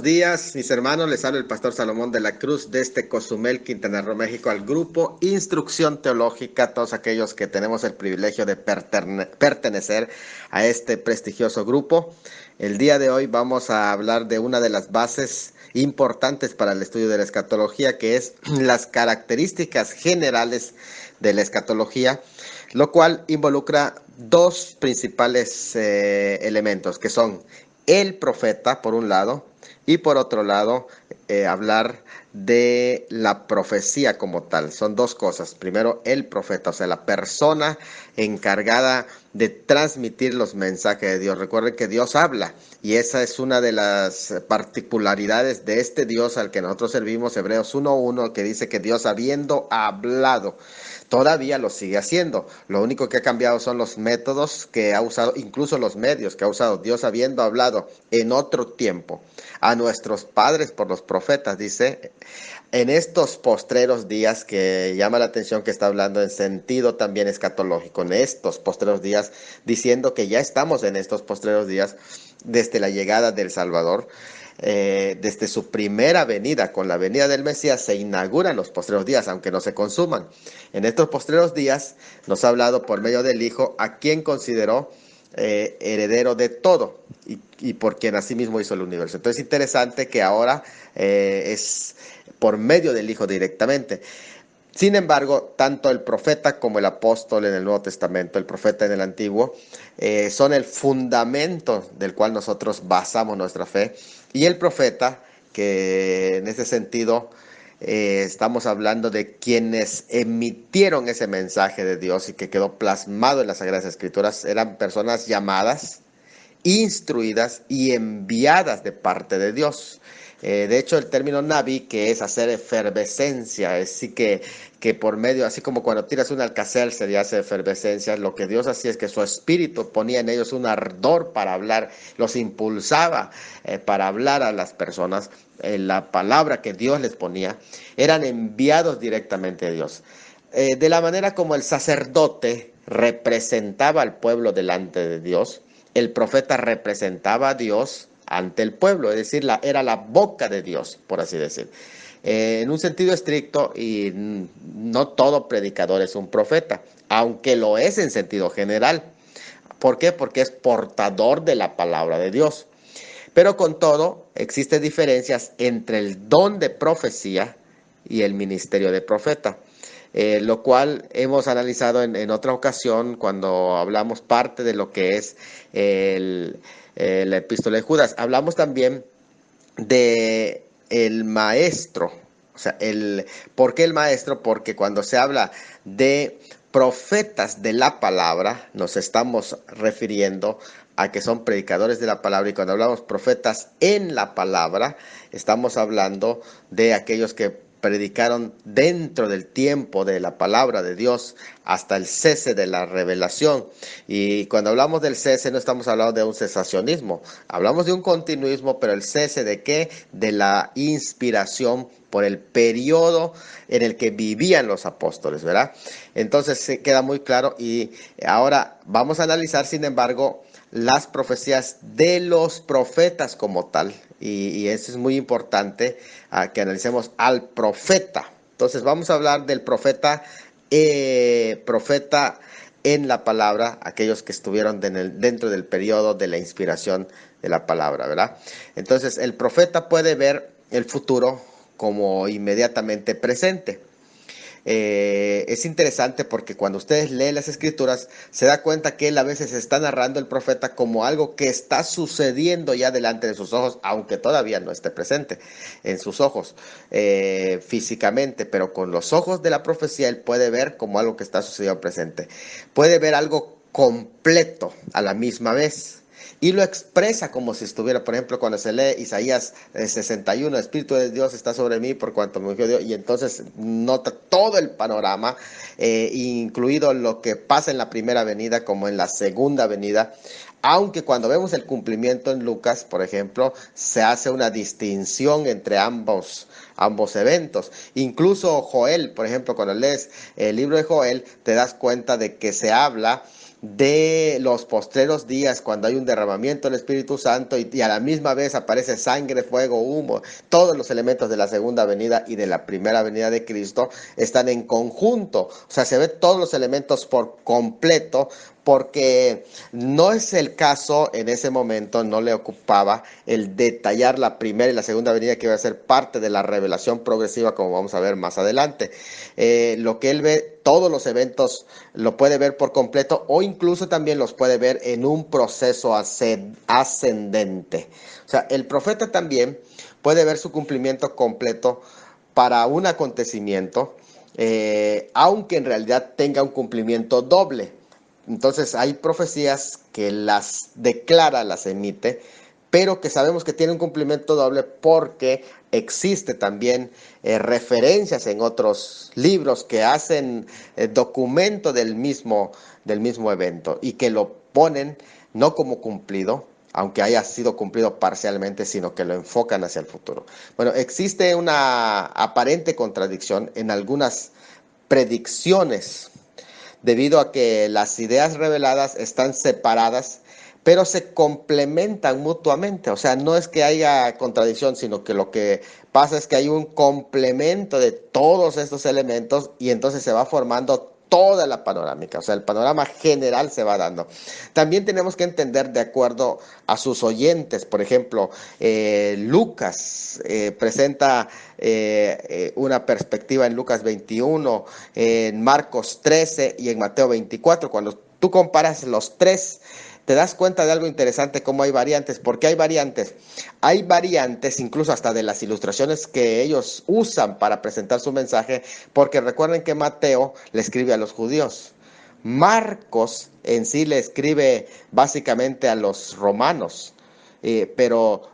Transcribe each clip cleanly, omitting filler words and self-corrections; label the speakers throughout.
Speaker 1: Días, mis hermanos, les habla el pastor Salomón de la Cruz desde Cozumel, Quintana Roo, México, al grupo Instrucción Teológica, todos aquellos que tenemos el privilegio de pertenecer a este prestigioso grupo. El día de hoy vamos a hablar de una de las bases importantes para el estudio de la escatología, que es las características generales de la escatología, lo cual involucra dos principales elementos, que son el profeta, por un lado, y por otro lado, hablar de la profecía como tal. Son dos cosas. Primero, el profeta, o sea, la persona encargada de transmitir los mensajes de Dios. Recuerden que Dios habla y esa es una de las particularidades de este Dios al que nosotros servimos, Hebreos 1:1, que dice que Dios habiendo hablado, todavía lo sigue haciendo. Lo único que ha cambiado son los métodos que ha usado, incluso los medios que ha usado. Dios habiendo hablado en otro tiempo a nuestros padres por los profetas, dice, en estos postreros días, que llama la atención que está hablando en sentido también escatológico, en estos postreros días, diciendo que ya estamos en estos postreros días desde la llegada del Salvador. Desde su primera venida, con la venida del Mesías, se inauguran los postreros días, aunque no se consuman. En estos postreros días nos ha hablado por medio del Hijo, a quien consideró heredero de todo y por quien asimismo hizo el universo. Entonces es interesante que ahora es por medio del Hijo directamente. Sin embargo, tanto el profeta como el apóstol en el Nuevo Testamento, el profeta en el Antiguo, son el fundamento del cual nosotros basamos nuestra fe. Y el profeta, que en ese sentido estamos hablando de quienes emitieron ese mensaje de Dios y que quedó plasmado en las Sagradas Escrituras, eran personas llamadas, instruidas y enviadas de parte de Dios. De hecho, el término naví, que es hacer efervescencia, es así que por medio, así como cuando tiras un alcacelser y hace efervescencia, lo que Dios hacía es que su espíritu ponía en ellos un ardor para hablar, los impulsaba para hablar a las personas, la palabra que Dios les ponía, eran enviados directamente de Dios. De la manera como el sacerdote representaba al pueblo delante de Dios, el profeta representaba a Dios ante el pueblo, es decir, era la boca de Dios, por así decir. En un sentido estricto, y no todo predicador es un profeta, aunque lo es en sentido general. ¿Por qué? Porque es portador de la palabra de Dios. Pero con todo, existen diferencias entre el don de profecía y el ministerio de profeta. Lo cual hemos analizado en otra ocasión cuando hablamos parte de lo que es la epístola de Judas. Hablamos también de el maestro. O sea, ¿por qué el maestro? Porque cuando se habla de profetas de la palabra, nos estamos refiriendo a que son predicadores de la palabra, y cuando hablamos profetas en la palabra, estamos hablando de aquellos que predicaron dentro del tiempo de la palabra de Dios hasta el cese de la revelación. Y cuando hablamos del cese no estamos hablando de un cesacionismo, hablamos de un continuismo, pero el cese ¿de qué? De la inspiración por el periodo en el que vivían los apóstoles, ¿verdad? Entonces se queda muy claro, y ahora vamos a analizar, sin embargo, las profecías de los profetas como tal, y eso es muy importante, que analicemos al profeta. Entonces vamos a hablar del profeta, profeta en la palabra, aquellos que estuvieron dentro del periodo de la inspiración de la palabra, ¿verdad? Entonces el profeta puede ver el futuro como inmediatamente presente. Es interesante porque cuando ustedes leen las escrituras se da cuenta que él a veces está narrando el profeta como algo que está sucediendo ya delante de sus ojos, aunque todavía no esté presente en sus ojos físicamente, pero con los ojos de la profecía él puede ver como algo que está sucediendo presente. Puede ver algo completo a la misma vez. Y lo expresa como si estuviera, por ejemplo, cuando se lee Isaías 61, el Espíritu de Dios está sobre mí por cuanto me ungió Dios, y entonces nota todo el panorama, incluido lo que pasa en la primera venida como en la segunda venida. Aunque cuando vemos el cumplimiento en Lucas, por ejemplo, se hace una distinción entre ambos eventos. Incluso Joel, por ejemplo, cuando lees el libro de Joel, te das cuenta de que se habla de los postreros días, cuando hay un derramamiento del Espíritu Santo y a la misma vez aparece sangre, fuego, humo. Todos los elementos de la segunda venida y de la primera venida de Cristo están en conjunto. O sea, se ve todos los elementos por completo, porque no es el caso en ese momento, no le ocupaba el detallar la primera y la segunda venida, que iba a ser parte de la revelación progresiva, como vamos a ver más adelante. Lo que él ve, todos los eventos lo puede ver por completo, o incluso también los puede ver en un proceso ascendente. O sea, el profeta también puede ver su cumplimiento completo para un acontecimiento, aunque en realidad tenga un cumplimiento doble. Entonces hay profecías que las declara, las emite, pero que sabemos que tiene un cumplimiento doble porque existe también referencias en otros libros que hacen documento del mismo evento y que lo ponen no como cumplido, aunque haya sido cumplido parcialmente, sino que lo enfocan hacia el futuro. Bueno, existe una aparente contradicción en algunas predicciones, debido a que las ideas reveladas están separadas, pero se complementan mutuamente. O sea, no es que haya contradicción, sino que lo que pasa es que hay un complemento de todos estos elementos y entonces se va formando toda la panorámica, o sea, el panorama general se va dando. También tenemos que entender de acuerdo a sus oyentes. Por ejemplo, Lucas presenta una perspectiva en Lucas 21, en Marcos 13 y en Mateo 24. Cuando tú comparas los tres, te das cuenta de algo interesante, cómo hay variantes. ¿Por qué hay variantes? Hay variantes incluso hasta de las ilustraciones que ellos usan para presentar su mensaje, porque recuerden que Mateo le escribe a los judíos. Marcos en sí le escribe básicamente a los romanos, pero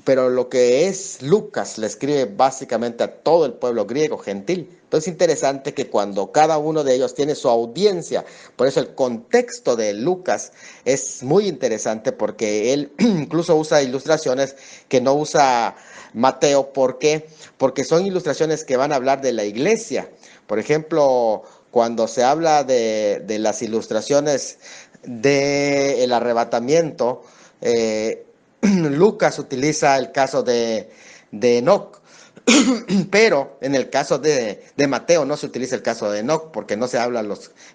Speaker 1: lo que es Lucas le escribe básicamente a todo el pueblo griego, gentil. Entonces es interesante que cuando cada uno de ellos tiene su audiencia, por eso el contexto de Lucas es muy interesante, porque él incluso usa ilustraciones que no usa Mateo. ¿Por qué? Porque son ilustraciones que van a hablar de la iglesia. Por ejemplo, cuando se habla de las ilustraciones del arrebatamiento, Lucas utiliza el caso de Enoc, pero en el caso de Mateo no se utiliza el caso de Enoc, porque no se habla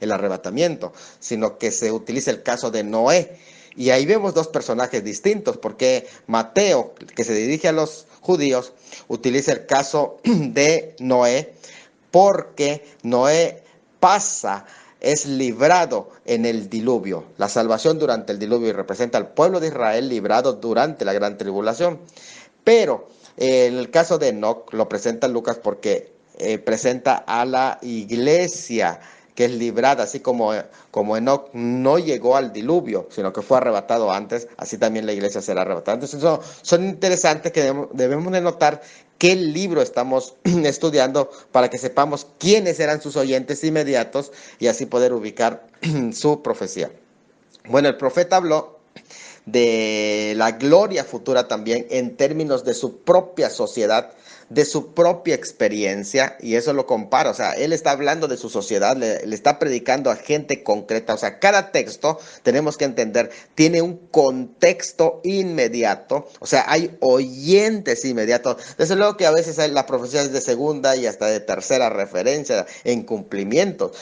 Speaker 1: el arrebatamiento, sino que se utiliza el caso de Noé. Y ahí vemos dos personajes distintos, porque Mateo, que se dirige a los judíos, utiliza el caso de Noé, porque Noé pasa, es librado en el diluvio. La salvación durante el diluvio representa al pueblo de Israel librado durante la gran tribulación. Pero en el caso de Enoc lo presenta Lucas porque presenta a la iglesia que es librada, así como Enoc no llegó al diluvio, sino que fue arrebatado antes, así también la iglesia será arrebatada. Entonces son interesantes, que debemos de notar qué libro estamos estudiando para que sepamos quiénes eran sus oyentes inmediatos y así poder ubicar su profecía. Bueno, el profeta habló de la gloria futura también en términos de su propia sociedad, de su propia experiencia, y eso lo compara. O sea, él está hablando de su sociedad, le está predicando a gente concreta. O sea, cada texto, tenemos que entender, tiene un contexto inmediato. O sea, hay oyentes inmediatos. Desde luego que a veces hay las profecías de segunda y hasta de tercera referencia en cumplimientos.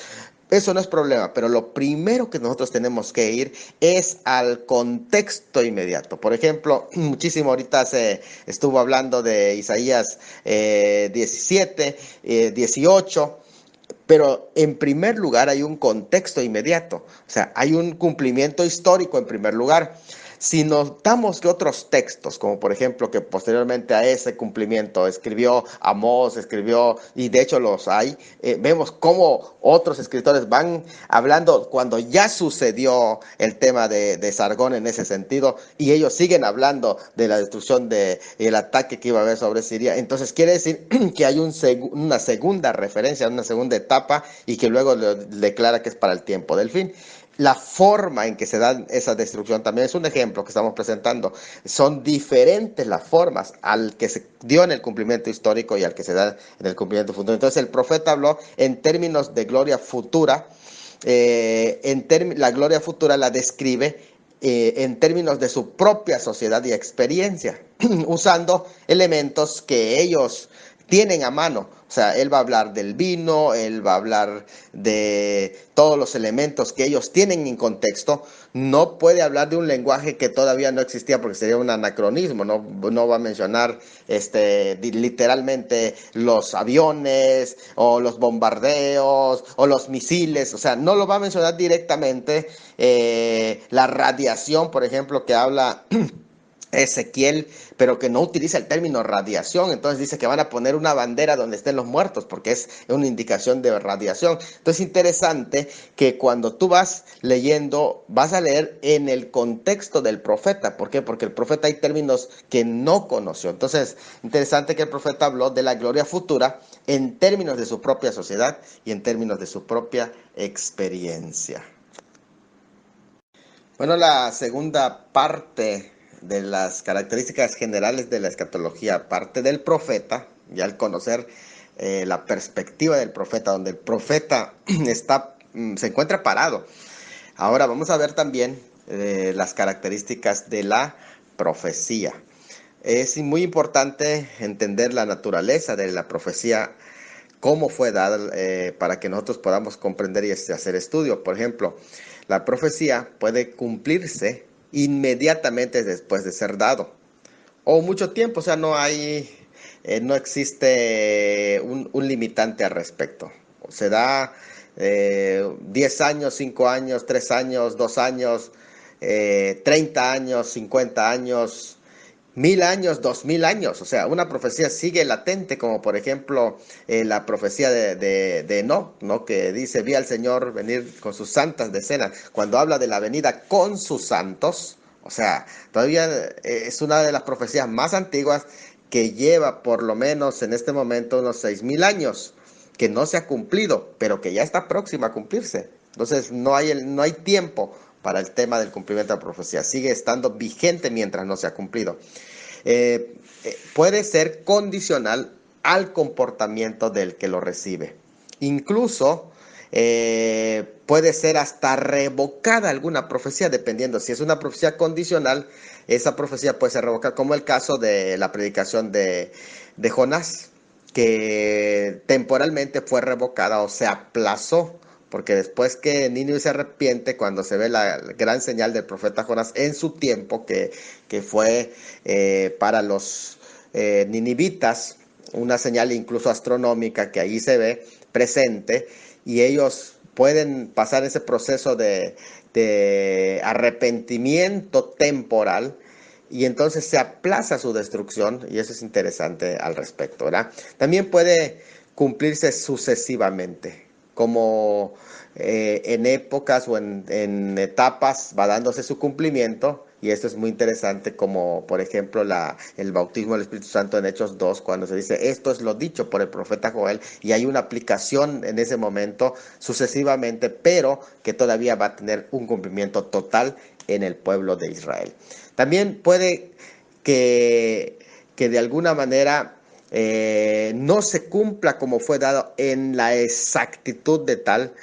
Speaker 1: Eso no es problema, pero lo primero que nosotros tenemos que ir es al contexto inmediato. Por ejemplo, muchísimo ahorita se estuvo hablando de Isaías 17, 18, pero en primer lugar hay un contexto inmediato. O sea, hay un cumplimiento histórico en primer lugar. Si notamos que otros textos, como por ejemplo que posteriormente a ese cumplimiento escribió Amós, y de hecho los hay, vemos cómo otros escritores van hablando cuando ya sucedió el tema de Sargón en ese sentido, y ellos siguen hablando de la destrucción y el ataque que iba a haber sobre Siria. Entonces quiere decir que hay una segunda referencia, una segunda etapa, y que luego declara que es para el tiempo del fin. La forma en que se da esa destrucción también es un ejemplo que estamos presentando. Son diferentes las formas al que se dio en el cumplimiento histórico y al que se da en el cumplimiento futuro. Entonces el profeta habló en términos de gloria futura, la gloria futura la describe en términos de su propia sociedad y experiencia, usando elementos que ellos tienen a mano. O sea, él va a hablar del vino, él va a hablar de todos los elementos que ellos tienen en contexto. No puede hablar de un lenguaje que todavía no existía porque sería un anacronismo. No va a mencionar literalmente los aviones o los bombardeos o los misiles. O sea, no lo va a mencionar directamente. La radiación, por ejemplo, que habla Ezequiel, pero que no utiliza el término radiación. Entonces dice que van a poner una bandera donde estén los muertos, porque es una indicación de radiación. Entonces es interesante que cuando tú vas leyendo, vas a leer en el contexto del profeta. ¿Por qué? Porque el profeta hay términos que no conoció. Entonces, interesante que el profeta habló de la gloria futura en términos de su propia sociedad y en términos de su propia experiencia. Bueno, la segunda parte de las características generales de la escatología, parte del profeta, y al conocer la perspectiva del profeta, donde el profeta se encuentra parado. Ahora vamos a ver también las características de la profecía. Es muy importante entender la naturaleza de la profecía, cómo fue dada, para que nosotros podamos comprender y hacer estudio. Por ejemplo, la profecía puede cumplirse inmediatamente después de ser dado, o mucho tiempo. O sea, no existe un limitante al respecto. Se da 10 años, 5 años, 3 años, 2 años, 30 años, 50 años, 1000 años, 2000 años. O sea, una profecía sigue latente, como por ejemplo la profecía de Enoc, ¿no? Que dice: vi al Señor venir con sus santas decenas. Cuando habla de la venida con sus santos, o sea, todavía es una de las profecías más antiguas, que lleva por lo menos en este momento unos 6000 años, que no se ha cumplido, pero que ya está próxima a cumplirse. Entonces no hay tiempo para el tema del cumplimiento de la profecía. Sigue estando vigente mientras no se ha cumplido. Puede ser condicional al comportamiento del que lo recibe. Incluso puede ser hasta revocada alguna profecía, dependiendo. Si es una profecía condicional, esa profecía puede ser revocada, como el caso de la predicación de Jonás, que temporalmente fue revocada o se aplazó, porque después que Nínive se arrepiente, cuando se ve la gran señal del profeta Jonás en su tiempo, que fue para los ninivitas una señal incluso astronómica, que ahí se ve presente, y ellos pueden pasar ese proceso de arrepentimiento temporal, y entonces se aplaza su destrucción, y eso es interesante al respecto, ¿verdad? También puede cumplirse sucesivamente, como en épocas o en etapas va dándose su cumplimiento. Y esto es muy interesante, como por ejemplo el bautismo del Espíritu Santo en Hechos 2, cuando se dice: esto es lo dicho por el profeta Joel, y hay una aplicación en ese momento sucesivamente, pero que todavía va a tener un cumplimiento total en el pueblo de Israel. También puede que de alguna manera no se cumpla como fue dado en la exactitud de tal,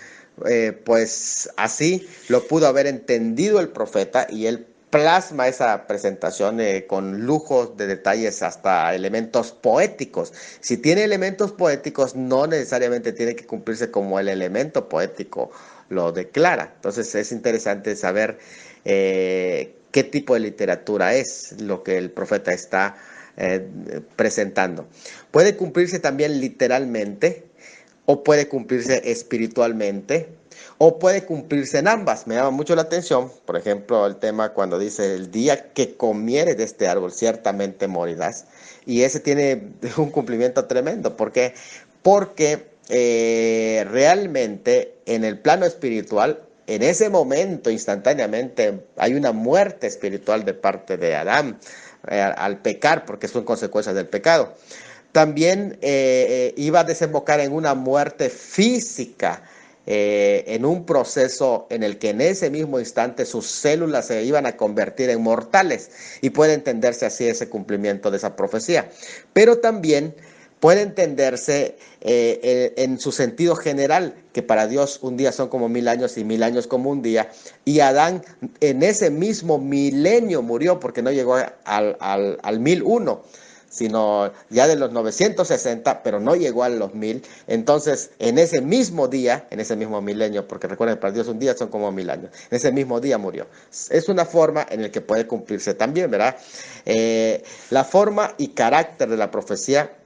Speaker 1: pues así lo pudo haber entendido el profeta, y él plasma esa presentación con lujos de detalles, hasta elementos poéticos. Si tiene elementos poéticos, no necesariamente tiene que cumplirse como el elemento poético lo declara. Entonces es interesante saber qué tipo de literatura es lo que el profeta está presentando. Puede cumplirse también literalmente, o puede cumplirse espiritualmente, o puede cumplirse en ambas. Me llama mucho la atención, por ejemplo, el tema cuando dice: el día que comieres de este árbol, ciertamente morirás. Y ese tiene un cumplimiento tremendo. ¿Por qué? Porque realmente en el plano espiritual, en ese momento, instantáneamente, hay una muerte espiritual de parte de Adán al pecar, porque son consecuencias del pecado. También iba a desembocar en una muerte física, en un proceso en el que en ese mismo instante sus células se iban a convertir en mortales, y puede entenderse así ese cumplimiento de esa profecía. Pero también puede entenderse en su sentido general, que para Dios un día son como 1000 años y 1000 años como un día, y Adán en ese mismo milenio murió porque no llegó al 1001, sino ya de los 960, pero no llegó a los 1000. Entonces, en ese mismo día, en ese mismo milenio, porque recuerden, para Dios un día son como 1000 años, en ese mismo día murió. Es una forma en la que puede cumplirse también, ¿verdad? La forma y carácter de la profecía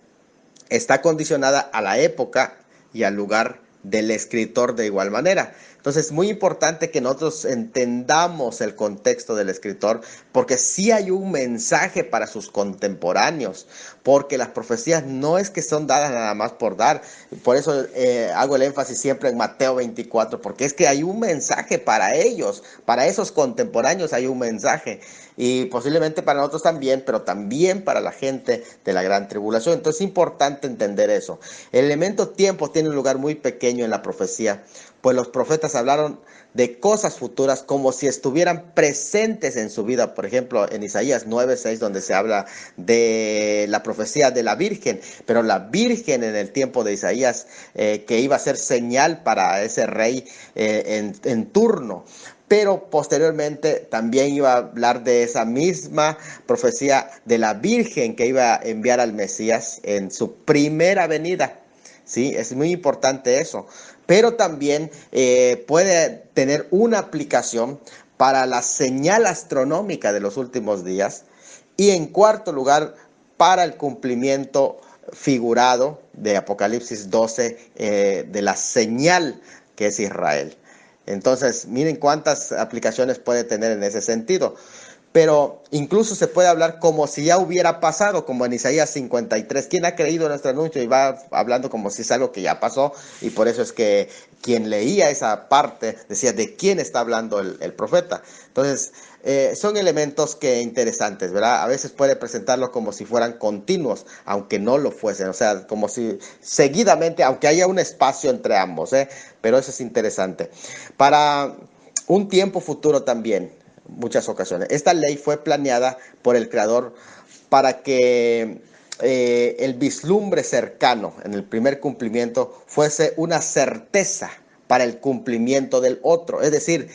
Speaker 1: está condicionada a la época y al lugar del escritor de igual manera. Entonces es muy importante que nosotros entendamos el contexto del escritor, porque sí hay un mensaje para sus contemporáneos, porque las profecías no es que son dadas nada más por dar. Por eso hago el énfasis siempre en Mateo 24, porque es que hay un mensaje para ellos, para esos contemporáneos hay un mensaje. Y posiblemente para nosotros también, pero también para la gente de la gran tribulación. Entonces es importante entender eso. El elemento tiempo tiene un lugar muy pequeño en la profecía, pues los profetas hablaron de cosas futuras como si estuvieran presentes en su vida. Por ejemplo, en Isaías 9:6, donde se habla de la profecía de la Virgen, pero la Virgen en el tiempo de Isaías, que iba a ser señal para ese rey en turno. Pero posteriormente también iba a hablar de esa misma profecía de la Virgen que iba a enviar al Mesías en su primera venida. Sí, es muy importante eso. Pero también puede tener una aplicación para la señal astronómica de los últimos días. Y en cuarto lugar, para el cumplimiento figurado de Apocalipsis 12, de la señal que es Israel. Entonces, miren cuántas aplicaciones puede tener en ese sentido. Pero incluso se puede hablar como si ya hubiera pasado, como en Isaías 53. ¿Quién ha creído en nuestro anuncio? Y va hablando como si es algo que ya pasó. Y por eso es que quien leía esa parte decía de quién está hablando el profeta. Entonces, son elementos que interesantes, ¿verdad? A veces puede presentarlo como si fueran continuos, aunque no lo fuesen. O sea, como si seguidamente, aunque haya un espacio entre ambos, pero eso es interesante. Para un tiempo futuro también, muchas ocasiones. Esta ley fue planeada por el Creador para que el vislumbre cercano en el primer cumplimiento fuese una certeza para el cumplimiento del otro. Es decir,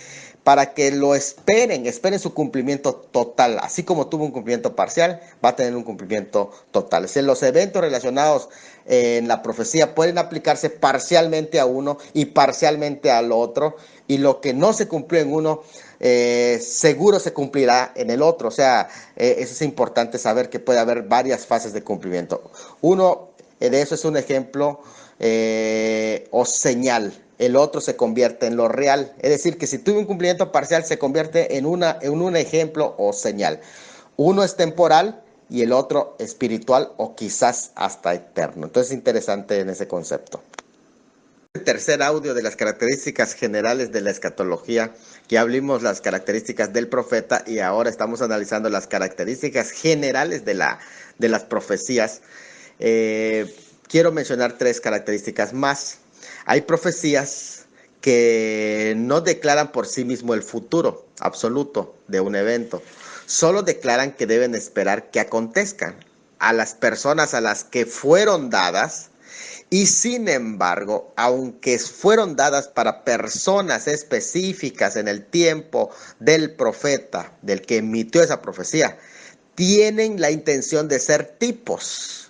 Speaker 1: para que lo esperen su cumplimiento total. Así como tuvo un cumplimiento parcial, va a tener un cumplimiento total. Es decir, los eventos relacionados en la profecía pueden aplicarse parcialmente a uno y parcialmente al otro, y lo que no se cumplió en uno, seguro se cumplirá en el otro. O sea, eso es importante saber que puede haber varias fases de cumplimiento. Uno de eso es un ejemplo o señal. El otro se convierte en lo real. Es decir, que si tuve un cumplimiento parcial, se convierte en un ejemplo o señal. Uno es temporal y el otro espiritual o quizás hasta eterno. Entonces es interesante en ese concepto. El tercer audio de las características generales de la escatología, que hablamos las características del profeta y ahora estamos analizando las características generales de las profecías. Quiero mencionar 3 características más. Hay profecías que no declaran por sí mismo el futuro absoluto de un evento, solo declaran que deben esperar que acontezcan a las personas a las que fueron dadas. Y sin embargo, aunque fueron dadas para personas específicas en el tiempo del profeta, del que emitió esa profecía, tienen la intención de ser tipos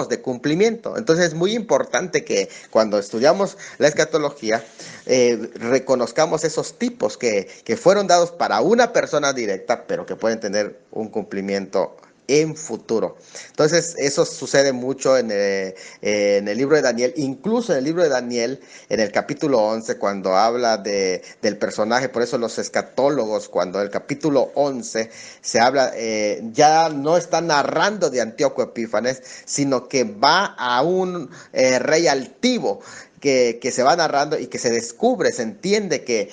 Speaker 1: de cumplimiento. Entonces es muy importante que cuando estudiamos la escatología reconozcamos esos tipos que fueron dados para una persona directa, pero que pueden tener un cumplimiento en futuro. Entonces eso sucede mucho en el libro de Daniel, incluso en el libro de Daniel, en el capítulo 11, cuando habla del personaje. Por eso los escatólogos, cuando en el capítulo 11 se habla, ya no está narrando de Antíoco Epífanes, sino que va a un rey altivo, que se va narrando y que se descubre, se entiende que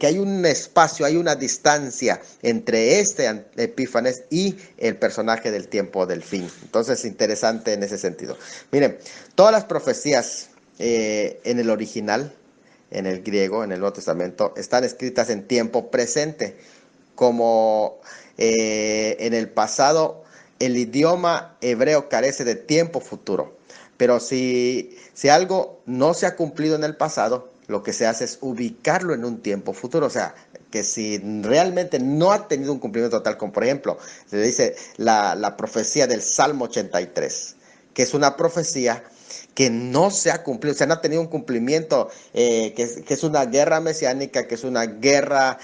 Speaker 1: hay un espacio, hay una distancia entre este Epífanes y el personaje del tiempo del fin. Entonces, interesante en ese sentido. Miren, todas las profecías en el original, en el griego, en el Nuevo Testamento, están escritas en tiempo presente, como en el pasado el idioma hebreo carece de tiempo futuro. Pero si algo no se ha cumplido en el pasado, lo que se hace es ubicarlo en un tiempo futuro. O sea, que si realmente no ha tenido un cumplimiento total, como por ejemplo, se dice la profecía del Salmo 83, que es una profecía que no se ha cumplido, o sea, no ha tenido un cumplimiento, que es una guerra mesiánica, que es una guerra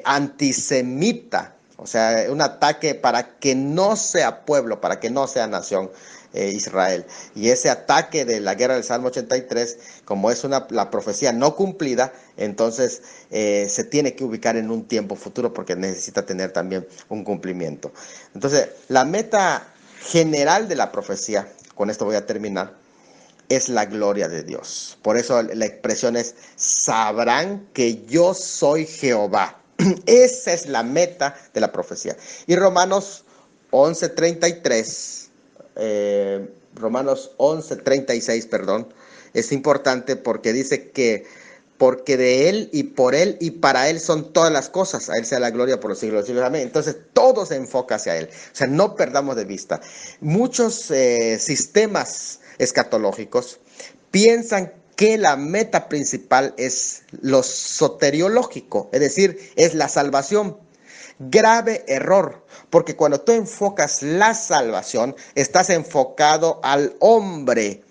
Speaker 1: antisemita, o sea, un ataque para que no sea pueblo, para que no sea nación. Israel. Y ese ataque de la guerra del Salmo 83, como es la profecía no cumplida, entonces se tiene que ubicar en un tiempo futuro porque necesita tener también un cumplimiento. Entonces, la meta general de la profecía, con esto voy a terminar, es la gloria de Dios. Por eso la expresión es: sabrán que yo soy Jehová. Esa es la meta de la profecía. Y Romanos 11:33, Romanos 11:36, perdón, es importante porque dice que porque de Él y por Él y para Él son todas las cosas. A Él sea la gloria por los siglos de los siglos. Amén. Entonces todo se enfoca hacia Él. O sea, no perdamos de vista. Muchos sistemas escatológicos piensan que la meta principal es lo soteriológico, es decir, es la salvación. Grave error, porque cuando tú enfocas la salvación, estás enfocado al hombre,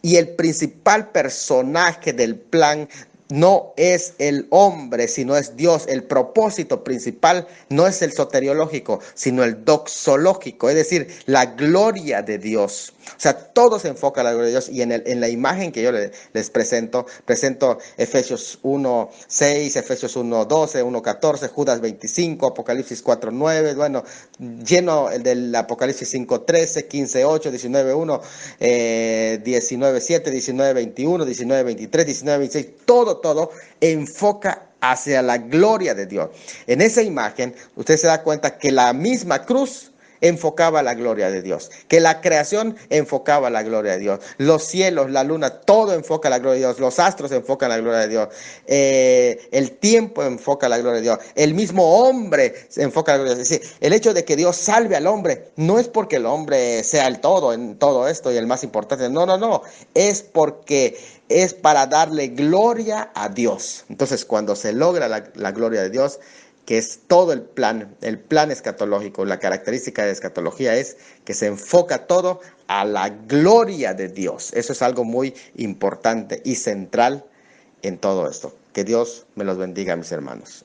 Speaker 1: y el principal personaje del plan no es el hombre, sino es Dios. El propósito principal no es el soteriológico, sino el doxológico, es decir, la gloria de Dios. O sea, todo se enfoca a la gloria de Dios. Y en la imagen que yo les presento Efesios 1:6, Efesios 1:12, 1:14, Judas 25, Apocalipsis 4:9, bueno, lleno el del Apocalipsis 5:13, 15:8, 19:1, 19:7, 19:21, 19:23, 19:26, todo enfoca hacia la gloria de Dios. En esa imagen, usted se da cuenta que la misma cruz enfocaba la gloria de Dios, que la creación enfocaba la gloria de Dios, los cielos, la luna, todo enfoca la gloria de Dios, los astros enfocan la gloria de Dios, el tiempo enfoca la gloria de Dios, el mismo hombre enfoca la gloria de Dios. Es decir, el hecho de que Dios salve al hombre no es porque el hombre sea el todo en todo esto y el más importante, no, es porque es para darle gloria a Dios. Entonces, cuando se logra la gloria de Dios, que es todo el plan escatológico, la característica de escatología es que se enfoca todo a la gloria de Dios. Eso es algo muy importante y central en todo esto. Que Dios me los bendiga, mis hermanos.